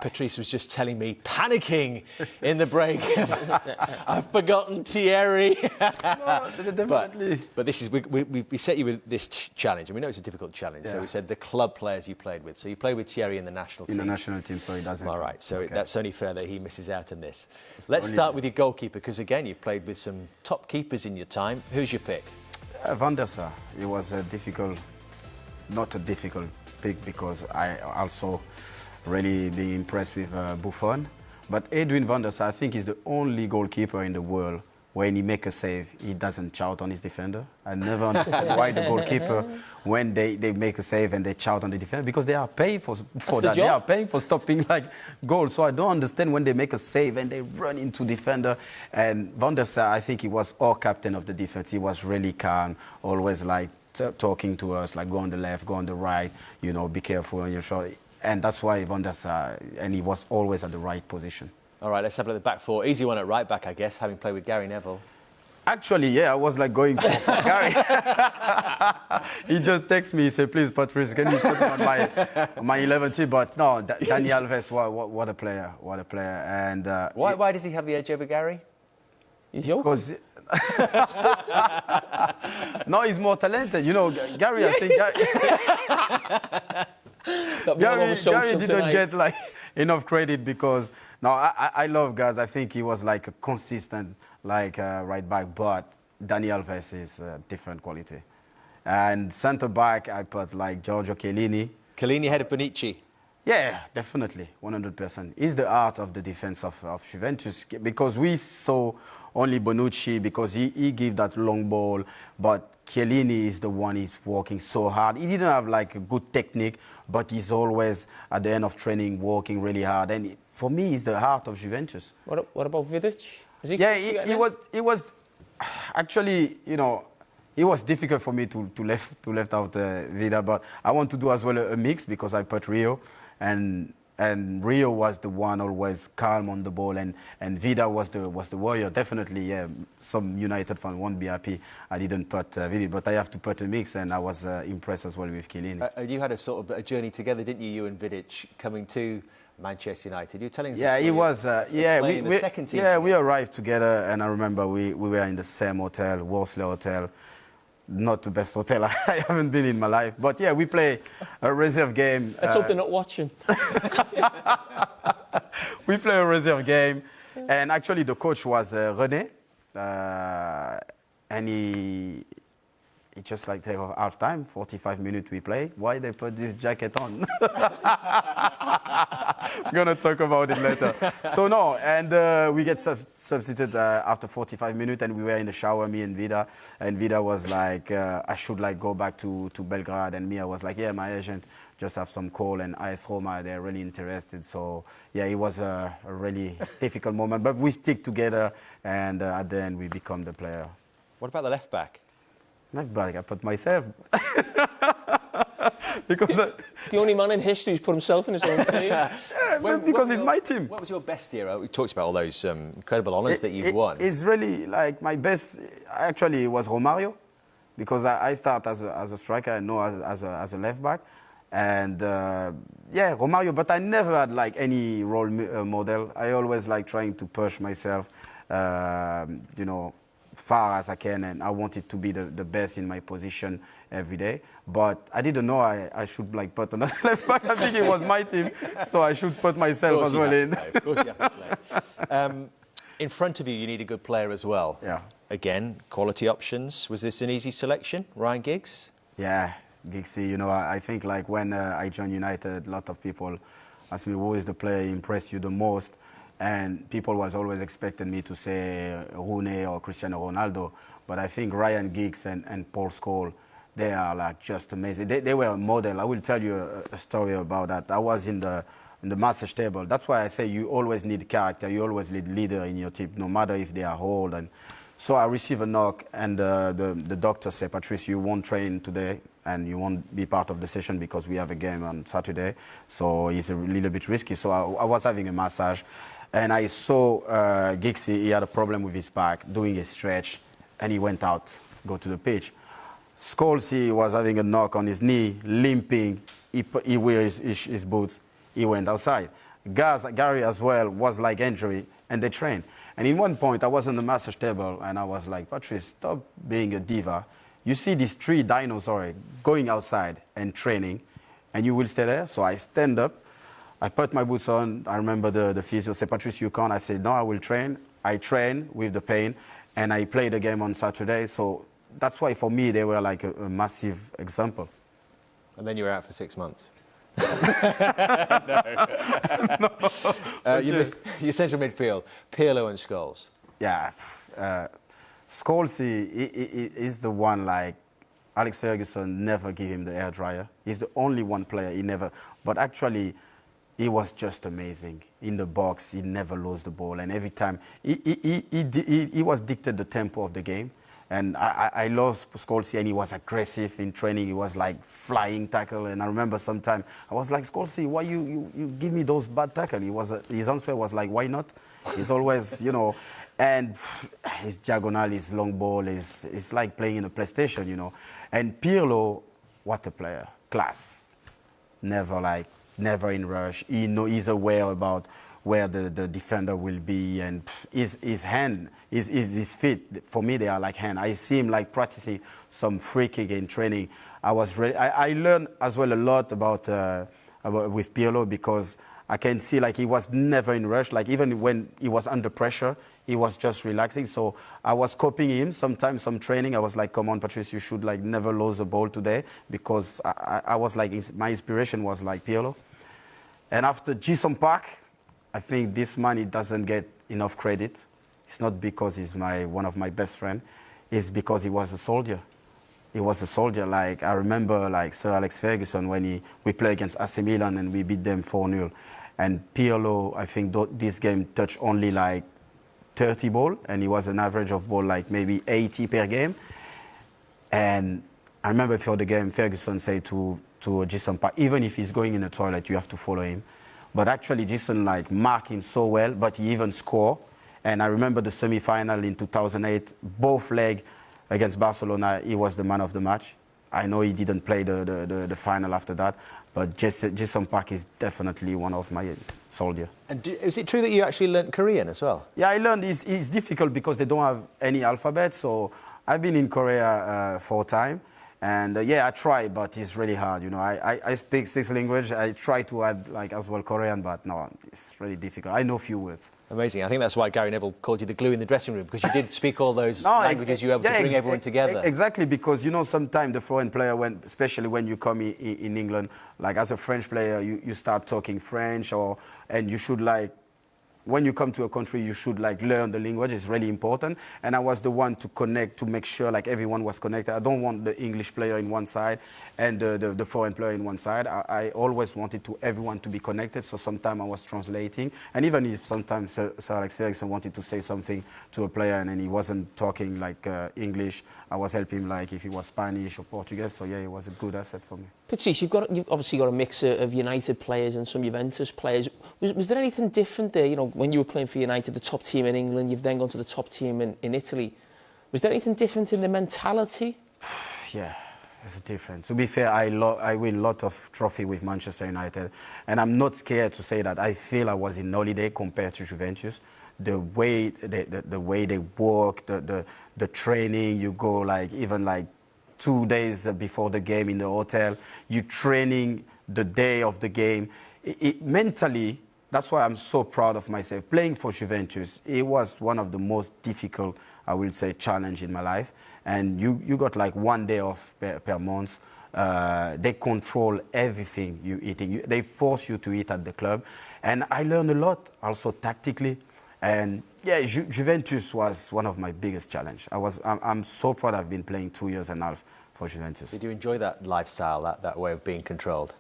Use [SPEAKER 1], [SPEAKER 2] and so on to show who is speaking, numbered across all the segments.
[SPEAKER 1] Patrice was just telling me, panicking in the break. I've forgotten Thierry.
[SPEAKER 2] No, definitely.
[SPEAKER 1] But this is we set you with this challenge, and we know it's a difficult challenge.
[SPEAKER 2] Yeah.
[SPEAKER 1] So we said the club players you played with. So you played with Thierry in the national team.
[SPEAKER 2] In the national team, so he doesn't.
[SPEAKER 1] All right, so
[SPEAKER 2] okay.
[SPEAKER 1] that's only fair that he misses out on this. Let's start with your goalkeeper, because again, you've played with some top keepers in your time. Who's your pick?
[SPEAKER 2] Van der Sar. It was a difficult, not a difficult pick, because I also really be impressed with Buffon. But Edwin van der Sar, I think, is the only goalkeeper in the world when he makes a save, he doesn't shout on his defender. I never understand why the goalkeeper, when they make a save and they shout on the defender, because they are paying for that. They are paying for stopping like goals. So I don't understand when they make a save and they run into defender. And van der Sar, I think he was our captain of the defense. He was really calm, always like talking to us, like go on the left, go on the right, you know, be careful on your shot. And that's why Van der Sar, and he was always at the right position.
[SPEAKER 1] All right, let's have a look at the back four. Easy one at right back, I guess, having played with Gary Neville.
[SPEAKER 2] Actually, yeah, I was like going for Gary. He just texted me, he said, please, Patrice, can you put me on my 11 team? But no, Dani Alves, what a player, what a player. And
[SPEAKER 1] why does he have the edge over Gary?
[SPEAKER 3] He's young.
[SPEAKER 2] Because no, he's more talented. You know, Gary, I think Gary didn't get like enough credit, because no, I love guys. I think he was like a consistent like right back, but Dani Alves is different quality. And centre back, I put like Giorgio Chiellini.
[SPEAKER 1] Chiellini ahead of Bonucci.
[SPEAKER 2] Yeah, definitely, 100%. He's the art of the defense of Juventus, because we saw only Bonucci because he gave that long ball, but Chiellini is the one he's working so hard. He didn't have like a good technique, but he's always at the end of training working really hard. And for me, he's the heart of Juventus.
[SPEAKER 3] What about Vidic?
[SPEAKER 2] Yeah, he was actually, you know, it was difficult for me to left out Vida, but I want to do as well a mix, because I put Rio, and Rio was the one always calm on the ball, and Vida was the warrior. Definitely, yeah. Some United fans won't be happy I didn't put Vida, but I have to put a mix, and I was impressed as well with Chiellini.
[SPEAKER 1] You had a sort of a journey together, didn't you and Vidic, coming to Manchester United? You're telling us.
[SPEAKER 2] Yeah, he was. Yeah, we arrived together, and I remember we were in the same hotel, Worsley Hotel. Not the best hotel I haven't been in my life, but yeah, we play a reserve game.
[SPEAKER 3] Let's hope they're not watching.
[SPEAKER 2] We play a reserve game, and actually the coach was René, and he just like take half time, 45 minutes we play. Why they put this jacket on? We're gonna talk about it later. So no, and we get substituted after 45 minutes, and we were in the shower, me and Vida was like, I should like go back to Belgrade, and me, I was like, yeah, my agent just have some call, and AS Roma, they're really interested. So yeah, it was a really difficult moment, but we stick together, and at the end we become the player.
[SPEAKER 1] What about the left back?
[SPEAKER 2] Left back, I put myself. Because
[SPEAKER 3] the only man in history who's put himself in his own team.
[SPEAKER 2] Because it's my team.
[SPEAKER 1] What was your best era? We talked about all those incredible honours that you've won.
[SPEAKER 2] It's really like my best. Actually, it was Romario, because I start as a striker, and no as a left back, and yeah, Romario. But I never had like any role model. I always like trying to push myself, you know, far as I can, and I wanted to be the best in my position every day. But I didn't know I should like put another left back. I think it was my team, so I should put myself as well in.
[SPEAKER 1] Of course you have to play. In front of you, you need a good player as well.
[SPEAKER 2] Yeah.
[SPEAKER 1] Again, quality options. Was this an easy selection, Ryan Giggs?
[SPEAKER 2] Yeah, Giggsy. You know, I think like when I joined United, a lot of people asked me who is the player impressed you the most. And people was always expecting me to say Rooney or Cristiano Ronaldo. But I think Ryan Giggs and Paul Scholes, they are like just amazing. They were a model. I will tell you a story about that. I was in the massage table. That's why I say you always need character. You always need leader in your team, no matter if they are old. And so I received a knock, and the doctor said, Patrice, you won't train today, and you won't be part of the session because we have a game on Saturday. So it's a little bit risky. So I was having a massage. And I saw Giggsy, he had a problem with his back, doing a stretch, and he went out, go to the pitch. Scholes, he was having a knock on his knee, limping, he wears his boots, he went outside. Gary as well was like injury, and they train. And in one point, I was on the massage table, and I was like, Patrice, stop being a diva. You see these 3 dinosaurs going outside and training, and you will stay there? So I stand up, I put my boots on. I remember the physio said, Patrice, you can't. I said, no, I will train. I train with the pain, and I played the game on Saturday. So that's why, for me, they were like a massive example.
[SPEAKER 1] And then you were out for 6 months. Your central midfield, Pirlo and Scholes.
[SPEAKER 2] Yeah, Scholes is the one, like, Alex Ferguson never gave him the air dryer. He's the only one player he never, but actually, he was just amazing. In the box, he never lost the ball, and every time, he was dictated the tempo of the game. And I love Scholes, and he was aggressive in training. He was like flying tackle. And I remember sometime I was like, Scholes, why you give me those bad tackles? His answer was like, why not? He's always, you know, and his diagonal, his long ball, it's like playing in a PlayStation, you know. And Pirlo, what a player, class. Never in rush. He's aware about where the defender will be, and his feet, for me, they are like hand. I see him like practicing some free kick in training. I learned as well a lot about with Pirlo, because I can see like he was never in rush. Like even when he was under pressure, he was just relaxing. So I was copying him. Sometimes some training, I was like, come on, Patrice, you should like never lose the ball today, because I was like, my inspiration was like Pirlo. And after Jason Park, I think this man, he doesn't get enough credit. It's not because he's one of my best friends. It's because he was a soldier. He was a soldier. Like, I remember like Sir Alex Ferguson when we played against AC Milan and we beat them 4-0. And Pirlo, I think this game touched only like 30 ball, and he was an average of ball like maybe 80 per game. And I remember before the game, Ferguson said to Jason Park, even if he's going in the toilet, you have to follow him. But actually, Jason like marked him so well, but he even scored. And I remember the semi-final in 2008, both leg against Barcelona, he was the man of the match. I know he didn't play the final after that, but Jason Park is definitely one of my soldiers. And
[SPEAKER 1] is it true that you actually learnt Korean as well?
[SPEAKER 2] Yeah, I learned. It's difficult because they don't have any alphabet. So I've been in Korea 4 times. And yeah, I try, but it's really hard. You know, I speak 6 languages. I try to add like as well Korean, but no, it's really difficult. I know few words.
[SPEAKER 1] Amazing. I think that's why Gary Neville called you the glue in the dressing room, because you did speak all those languages. You were able to bring everyone together.
[SPEAKER 2] Exactly, because you know sometimes the foreign player, especially when you come in England, like as a French player, you start talking French, and you should like. When you come to a country, you should like learn the language. It's really important. And I was the one to connect, to make sure like everyone was connected. I don't want the English player in one side and the foreign player in one side. I always wanted everyone to be connected. So sometimes I was translating. And even if sometimes Sir Alex Ferguson wanted to say something to a player and he wasn't talking like English, I was helping him like if he was Spanish or Portuguese. So yeah, it was a good asset for me.
[SPEAKER 3] Patrice, you've obviously got a mix of United players and some Juventus players. Was there anything different there? You know, when you were playing for United, the top team in England, you've then gone to the top team in Italy. Was there anything different in the mentality?
[SPEAKER 2] Yeah, there's a difference. To be fair, I win a lot of trophy with Manchester United, and I'm not scared to say that. I feel I was in holiday compared to Juventus. The way they work, the training, you go like even like 2 days before the game in the hotel, you training the day of the game. Mentally, that's why I'm so proud of myself. Playing for Juventus, it was one of the most difficult, I will say, challenge in my life. And you got like 1 day off per month. They control everything you eating. They force you to eat at the club. And I learned a lot, also tactically. And yeah, Juventus was one of my biggest challenges. I'm so proud I've been playing 2.5 years for Juventus.
[SPEAKER 1] Did you enjoy that lifestyle, that way of being controlled?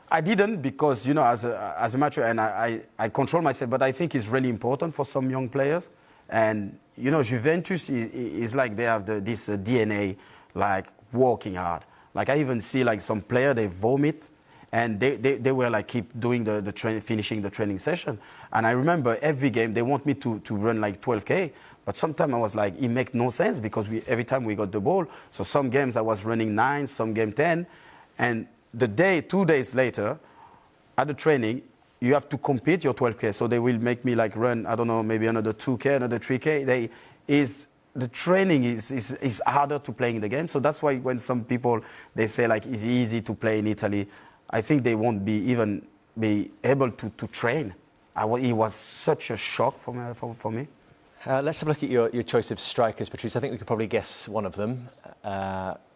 [SPEAKER 2] I didn't, because, you know, as a mature, and I control myself, but I think it's really important for some young players. And, you know, Juventus is like they have this DNA, like working hard. Like I even see like some player, they vomit, and they were like keep doing the training, finishing the training session. And I remember every game, they want me to run like 12K. But sometimes I was like, it makes no sense, because every time we got the ball. So some games I was running 9, some game 10. And 2 days later, at the training, you have to compete your 12K. So they will make me like run, I don't know, maybe another 2K, another 3K. The training is harder to play in the game. So that's why when some people, they say like it's easy to play in Italy, I think they won't be able to train. It was such a shock for me.
[SPEAKER 1] Let's have a look at your choice of strikers, Patrice. I think we could probably guess one of them.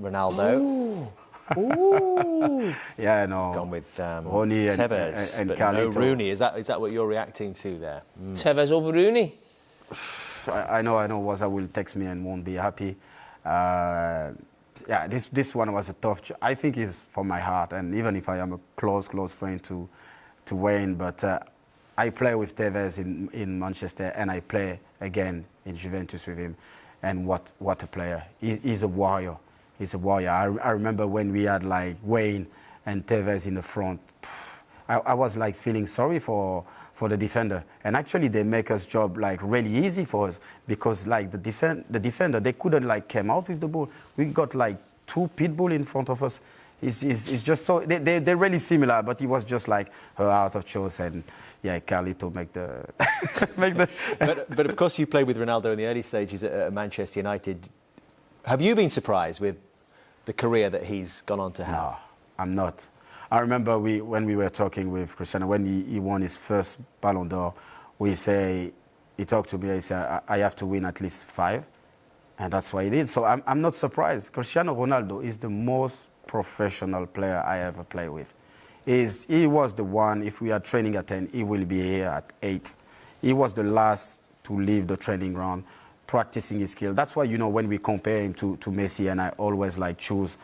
[SPEAKER 1] Ronaldo.
[SPEAKER 3] Ooh.
[SPEAKER 2] Yeah, I know.
[SPEAKER 1] Gone with
[SPEAKER 2] Rooney
[SPEAKER 1] Tevez,
[SPEAKER 2] and
[SPEAKER 1] but
[SPEAKER 2] Carlito.
[SPEAKER 1] no Rooney. Is that what you're reacting to there?
[SPEAKER 3] Tevez over Rooney.
[SPEAKER 2] I know Waza will text me and won't be happy. Yeah, this one was a tough. I think it's from my heart, and even if I am a close friend to Wayne, but I play with Tevez in Manchester, and I play again in Juventus with him, and what a player! He's a warrior. He's a warrior. I remember when we had like Wayne and Tevez in the front. I was like feeling sorry for the defender, and actually they make us job like really easy for us, because like the defender, they couldn't like come out with the ball. We got like 2 pit bull in front of us. It's just so they're really similar, but it was just like her out of choice, and yeah, Carlito make the make the.
[SPEAKER 1] but of course you played with Ronaldo in the early stages at Manchester United. Have you been surprised with the career that he's gone on to have?
[SPEAKER 2] No, I'm not. I remember when we were talking with Cristiano, when he won his first Ballon d'Or, he talked to me, he said, I have to win at least 5. And that's what he did. So I'm not surprised. Cristiano Ronaldo is the most professional player I ever played with. He was the one, if we are training at 10, he will be here at 8. He was the last to leave the training ground, practicing his skill. That's why, when we compare him to Messi, and I always like choose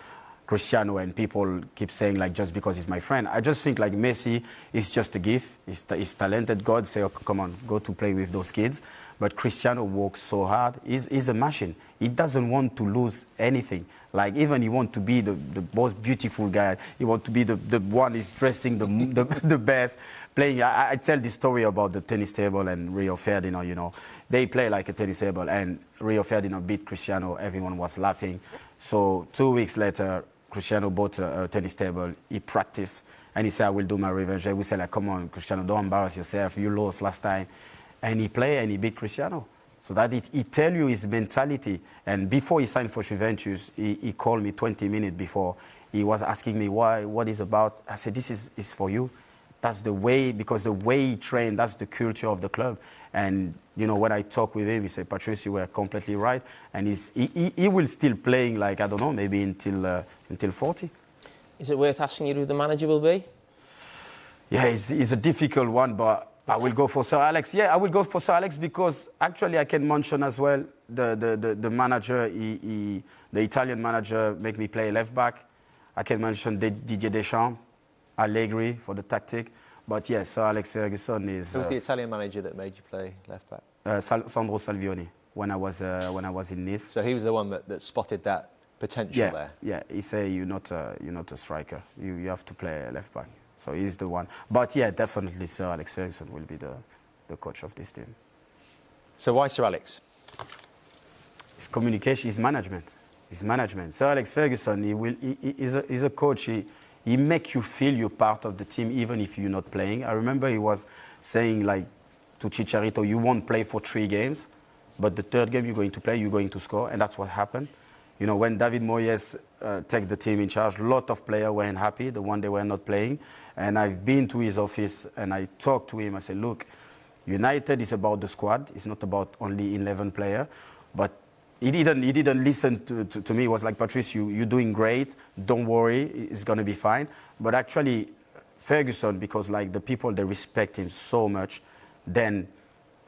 [SPEAKER 2] Cristiano, and people keep saying like just because he's my friend. I just think like Messi is just a gift. He's talented. God say, oh, come on, go to play with those kids. But Cristiano works so hard. He's a machine. He doesn't want to lose anything. Like even he wants to be the most beautiful guy. He wants to be the one is dressing the best, playing. I tell this story about the tennis table and Rio Ferdinand. They play like a tennis table, and Rio Ferdinand beat Cristiano. Everyone was laughing. So 2 weeks later, Cristiano bought a tennis table. He practiced, and he said, I will do my revenge. We said, like, come on, Cristiano, don't embarrass yourself. You lost last time. And he played, and he beat Cristiano. So that he tell you his mentality. And before he signed for Juventus, he called me 20 minutes before. He was asking me what is about. I said, this is for you. That's the way, because the way he trained, that's the culture of the club. And, when I talk with him, he said, Patrice, you were completely right. And he will still playing, like, I don't know, maybe until 40.
[SPEAKER 3] Is it worth asking you who the manager will be?
[SPEAKER 2] Yeah, it's a difficult one, but I will go for Sir Alex. Yeah, I will go for Sir Alex, because actually I can mention as well the manager, the Italian manager make me play left back. I can mention Didier Deschamps, Allegri for the tactic. But yes, Sir Alex Ferguson is...
[SPEAKER 1] Who was the Italian manager that made you play left back?
[SPEAKER 2] Sandro Salvioni, when I was in Nice.
[SPEAKER 1] So he was the one that spotted that potential there?
[SPEAKER 2] Yeah, he said, you're not a striker. You have to play left back. So he's the one. But yeah, definitely Sir Alex Ferguson will be the coach of this team.
[SPEAKER 1] So why Sir Alex?
[SPEAKER 2] His communication, his management. Sir Alex Ferguson, he's a coach. He make you feel you're part of the team even if you're not playing. I remember he was saying like to Chicharito, you won't play for 3 games, but the 3rd game you're going to play, you're going to score, and that's what happened. When David Moyes take the team in charge, a lot of players weren't happy, the one they were not playing. And I've been to his office and I talked to him. I said, look, United is about the squad. It's not about only 11 players. But he didn't listen to me. He was like, Patrice, you're doing great. Don't worry, it's going to be fine. But actually, Ferguson, because like the people, they respect him so much, then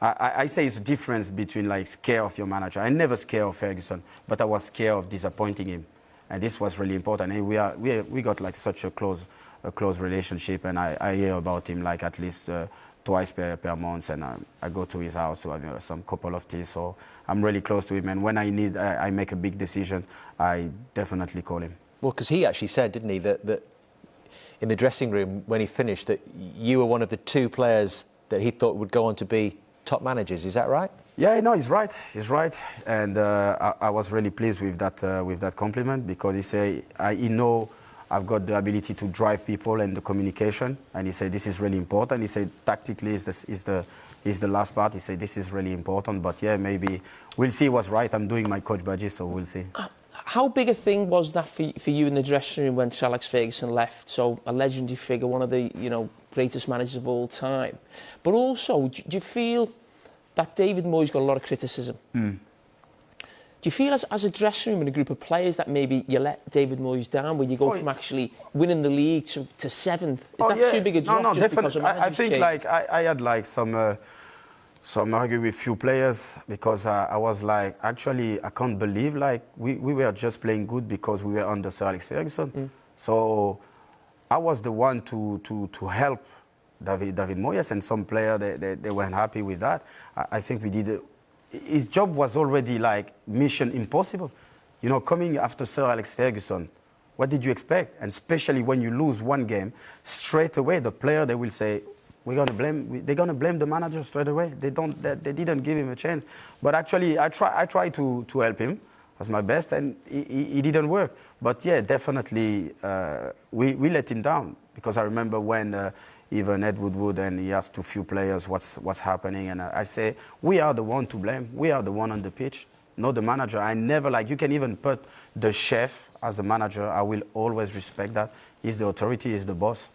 [SPEAKER 2] I say it's a difference between like scared of your manager. I never scared of Ferguson, but I was scared of disappointing him. And this was really important. And we got like such a close relationship, and I hear about him like at least twice per month, and I go to his house to have some couple of teas. So I'm really close to him, and when I make a big decision, I definitely call him.
[SPEAKER 1] Well, because he actually said, didn't he, that in the dressing room when he finished, that you were one of the 2 players that he thought would go on to be top managers. Is that right?
[SPEAKER 2] Yeah, no, he's right. And I was really pleased with that compliment, because he say he know I've got the ability to drive people and the communication. And he said, this is really important. He said, tactically is the last part. He said, this is really important. But yeah, maybe we'll see what's right. I'm doing my coach badges, so we'll see.
[SPEAKER 3] How big a thing was that for you in the dressing room when Sir Alex Ferguson left? So a legendary figure, one of the greatest managers of all time. But also, do you feel that David Moyes got a lot of criticism? Do you feel as a dressing room and a group of players that maybe you let David Moyes down, where you go from actually winning the league to seventh? Is that too big a drop?
[SPEAKER 2] No,
[SPEAKER 3] just
[SPEAKER 2] definitely.
[SPEAKER 3] Because of
[SPEAKER 2] I think
[SPEAKER 3] change?
[SPEAKER 2] I had like some argument with few players because I was like, actually, I can't believe like we were just playing good because we were under Sir Alex Ferguson. So I was the one to help David Moyes, and some player they weren't happy with that. I think we did. His job was already like mission impossible. Coming after Sir Alex Ferguson, what did you expect? And especially when you lose one game, straight away the player, they will say, they're gonna blame the manager straight away. They didn't give him a chance. But actually, I tried to help him as my best, and it didn't work. But yeah, definitely we let him down, because I remember when even Ed Woodward, and he asked a few players what's happening, and I say, we are the one to blame. We are the one on the pitch, not the manager. I never you can even put the chef as a manager. I will always respect that. He's the authority, he's the boss.